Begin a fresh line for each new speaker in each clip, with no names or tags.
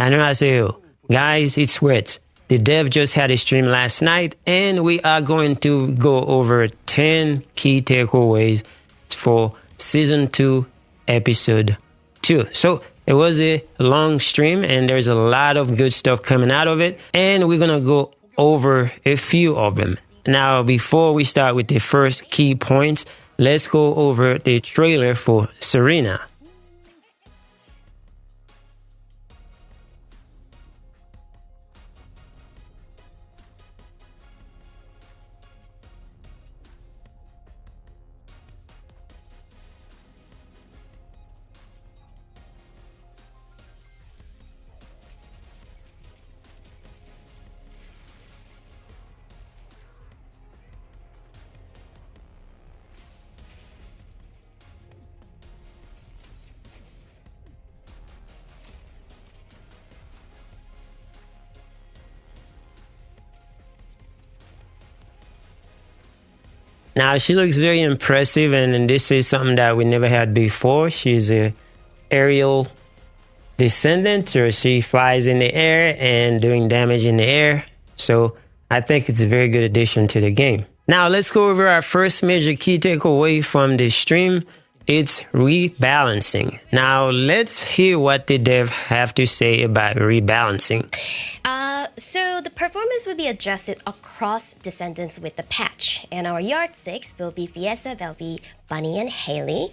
I know I say, oh, guys, it's Wet. The dev just had a stream last night, and we are going to go over 10 key takeaways for Season 2, Episode 2. So it was a long stream, and there's a lot of good stuff coming out of it, and we're going to go over a few of them. Now, before we start with the first key points, let's go over the trailer for Serena. Now, she looks very impressive, and this is something that we never had before. She's a aerial descendant, so she flies in the air and doing damage in the air. So I think it's a very good addition to the game. Now, let's go over our first major key takeaway from this stream. It's rebalancing. Now, let's hear what the dev have to say about rebalancing.
So the performance will be adjusted across descendants with the patch, and our yardsticks will be Fiesta, Velvy, Bunny, and Haley.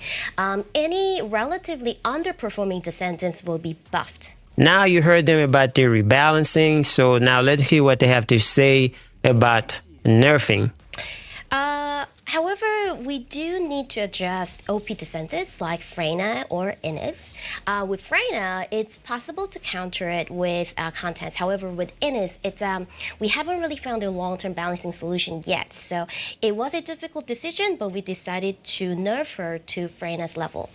Any relatively underperforming descendants will be buffed.
Now you heard them about the rebalancing, so now let's hear what they have to say about nerfing.
However, we do need to adjust OP descendants like Freyna or Innis. With Freyna, it's possible to counter it with contents. However, with Innis, we haven't really found a long-term balancing solution yet. So it was a difficult decision, but we decided to nerf her to Freyna's level.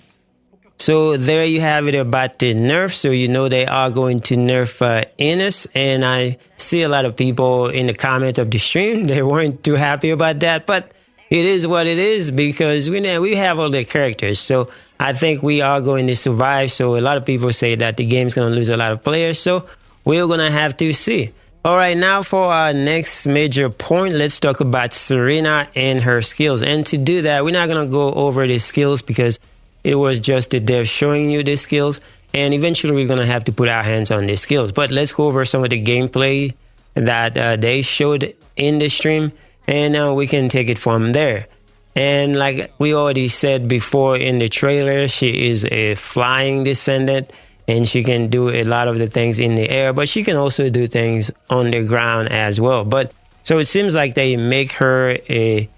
So there you have it about the nerf. So you know they are going to nerf Innis, and I see a lot of people in the comment of the stream, they weren't too happy about that, but it is what it is because we have all the characters. So I think we are going to survive. So a lot of people say that the game's going to lose a lot of players. So we're going to have to see. All right, now for our next major point, let's talk about Serena and her skills. And to do that, we're not going to go over the skills because it was just the dev showing you the skills. And eventually we're going to have to put our hands on the skills. But let's go over some of the gameplay that they showed in the stream. And we can take it from there. And like we already said before in the trailer, she is a flying descendant, and she can do a lot of the things in the air, but she can also do things on the ground as well. But so it seems like they make her a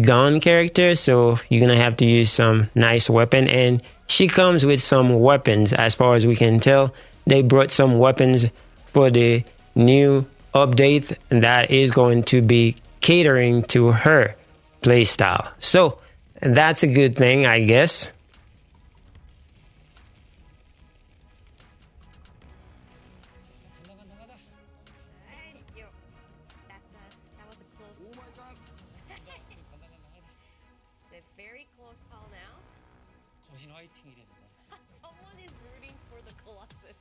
gun character, so you're gonna have to use some nice weapon, and she comes with some weapons. As far as we can tell, they brought some weapons for the new update that is going to be catering to her playstyle. So that's a good thing, I guess.
That was a close. Oh my god. It's a very close call now. Someone is rooting for the colossus.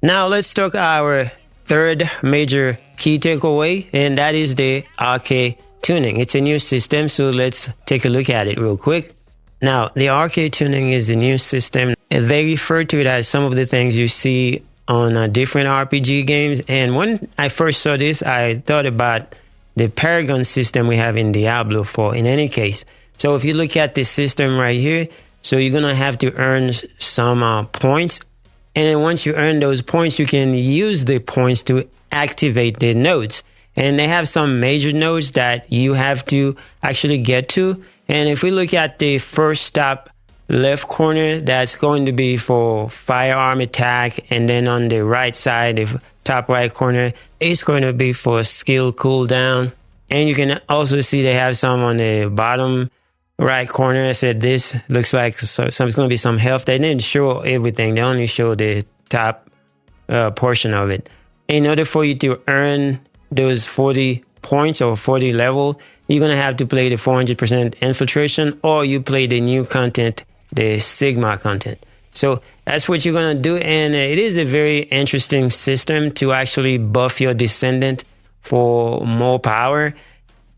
Now let's talk our third major key takeaway, and that is the Arche Tuning. It's a new system, so let's take a look at it real quick. Now, the Arche Tuning is a new system, and they refer to it as some of the things you see on different RPG games. And when I first saw this, I thought about the Paragon system we have in Diablo 4 in any case. So if you look at this system right here, so you're going to have to earn some points. And then once you earn those points, you can use the points to activate the nodes. And they have some major nodes that you have to actually get to. And if we look at the first top left corner, that's going to be for firearm attack. And then on the right side, the top right corner, it's going to be for skill cooldown. And you can also see they have some on the bottom right corner. I said this looks like it's going to be some health. They didn't show everything. They only show the top portion of it. In order for you to earn those 40 points or 40 level, you're going to have to play the 400% infiltration, or you play the new content, the Sigma content. So that's what you're going to do. And it is a very interesting system to actually buff your Descendant for more power.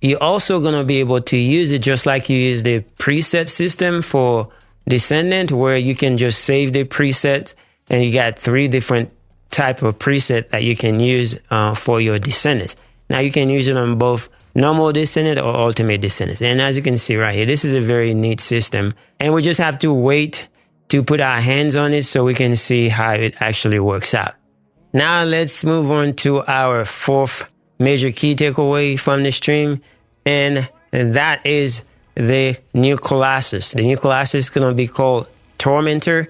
You're also going to be able to use it just like you use the preset system for Descendant, where you can just save the preset, and you got 3 different type of preset that you can use for your Descendants. Now you can use it on both normal Descendant or Ultimate Descendant. And as you can see right here, this is a very neat system. And we just have to wait to put our hands on it so we can see how it actually works out. Now let's move on to our 4th major key takeaway from the stream. And that is the new colossus. The new colossus is going to be called Tormentor.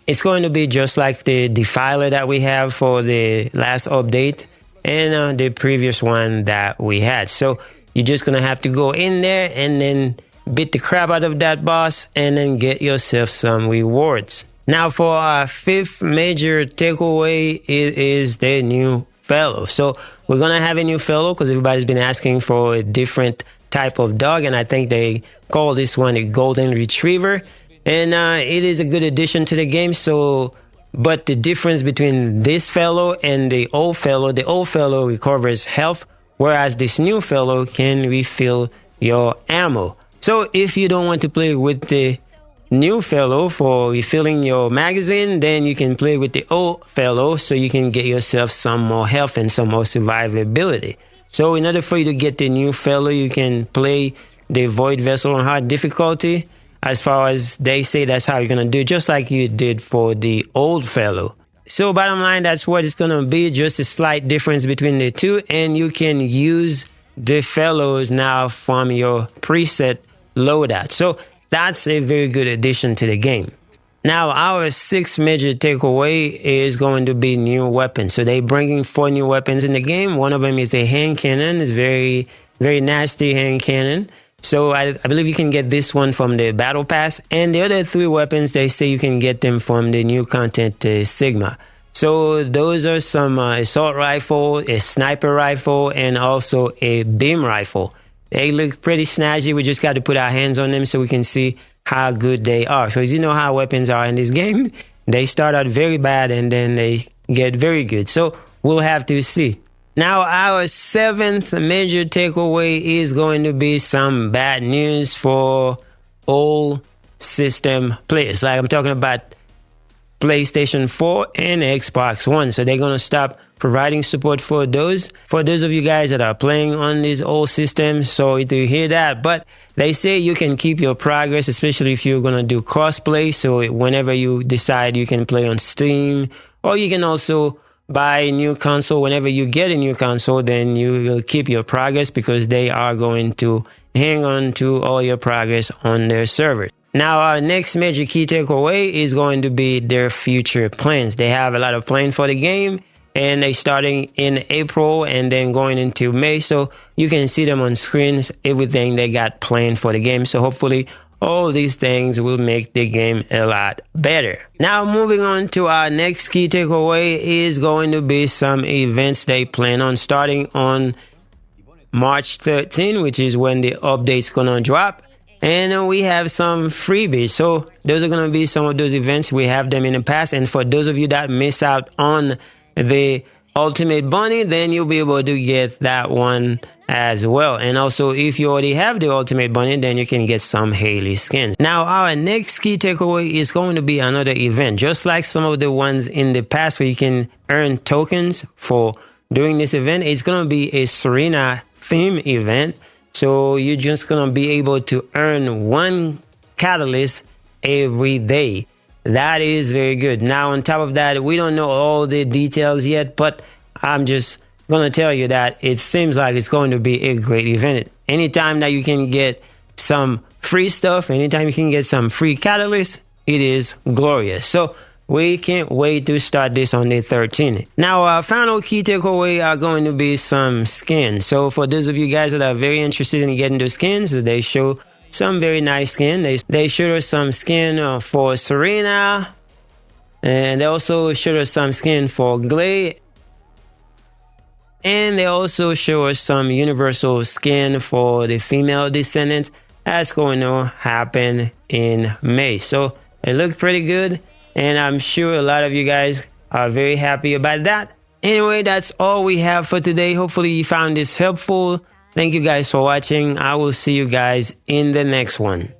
It's going to be just like the Defiler that we have for the last update and the previous one that we had. So you're just going to have to go in there and then beat the crap out of that boss and then get yourself some rewards. Now for our 5th major takeaway, it is the new fellow. So we're going to have a new fellow because everybody's been asking for a different type of dog, and I think they call this one a golden retriever. And it is a good addition to the game. So, but the difference between this fellow and the old fellow recovers health, whereas this new fellow can refill your ammo. So if you don't want to play with the new fellow for refilling your magazine, then you can play with the old fellow so you can get yourself some more health and some more survivability. So in order for you to get the new fellow, you can play the Void Vessel on hard difficulty. As far as they say, that's how you're going to do, just like you did for the old fellow. So bottom line, that's what it's going to be, just a slight difference between the two. And you can use the fellows now from your preset loadout. So that's a very good addition to the game. Now, our 6th major takeaway is going to be new weapons. So they're bringing 4 new weapons in the game. One of them is a hand cannon. It's very, very nasty hand cannon. So I believe you can get this one from the Battle Pass. And the other 3 weapons, they say you can get them from the new content, Sigma. So those are some assault rifle, a sniper rifle, and also a beam rifle. They look pretty snazzy. We just got to put our hands on them so we can see how good they are. So as you know how weapons are in this game, they start out very bad and then they get very good. So we'll have to see. Now, our 7th major takeaway is going to be some bad news for all system players. Like I'm talking about PlayStation 4 and Xbox One. So they're going to stop providing support for those. For those of you guys that are playing on these old systems, sorry to hear that. But they say you can keep your progress, especially if you're going to do crossplay. So whenever you decide you can play on Steam, or you can also buy a new console. Whenever you get a new console, then you will keep your progress because they are going to hang on to all your progress on their servers. Now, our next major key takeaway is going to be their future plans. They have a lot of plans for the game, and they starting in April and then going into May. So you can see them on screens, everything they got planned for the game. So hopefully all these things will make the game a lot better. Now, moving on to our next key takeaway is going to be some events they plan on starting on March 13, which is when the update's going to drop. And we have some freebies. So those are going to be some of those events. We have them in the past. And for those of you that miss out on the Ultimate Bunny, then you'll be able to get that one as well. And also, if you already have the Ultimate Bunny, then you can get some Haley skins. Now, our next key takeaway is going to be another event, just like some of the ones in the past where you can earn tokens for doing this event. It's going to be a Serena theme event. So you're just going to be able to earn 1 catalyst every day. That is very good. Now, on top of that, we don't know all the details yet, but I'm just going to tell you that it seems like it's going to be a great event. Anytime that you can get some free stuff, anytime you can get some free catalysts, it is glorious. So we can't wait to start this on the 13th. Now, our final key takeaway are going to be some skins. So for those of you guys that are very interested in getting those skins, they show some very nice skin. They showed us some skin for Serena, and they also showed us some skin for Glay. And they also show us some universal skin for the female descendant that's going to happen in May. So it looks pretty good, and I'm sure a lot of you guys are very happy about that. Anyway, that's all we have for today. Hopefully you found this helpful. Thank you guys for watching. I will see you guys in the next one.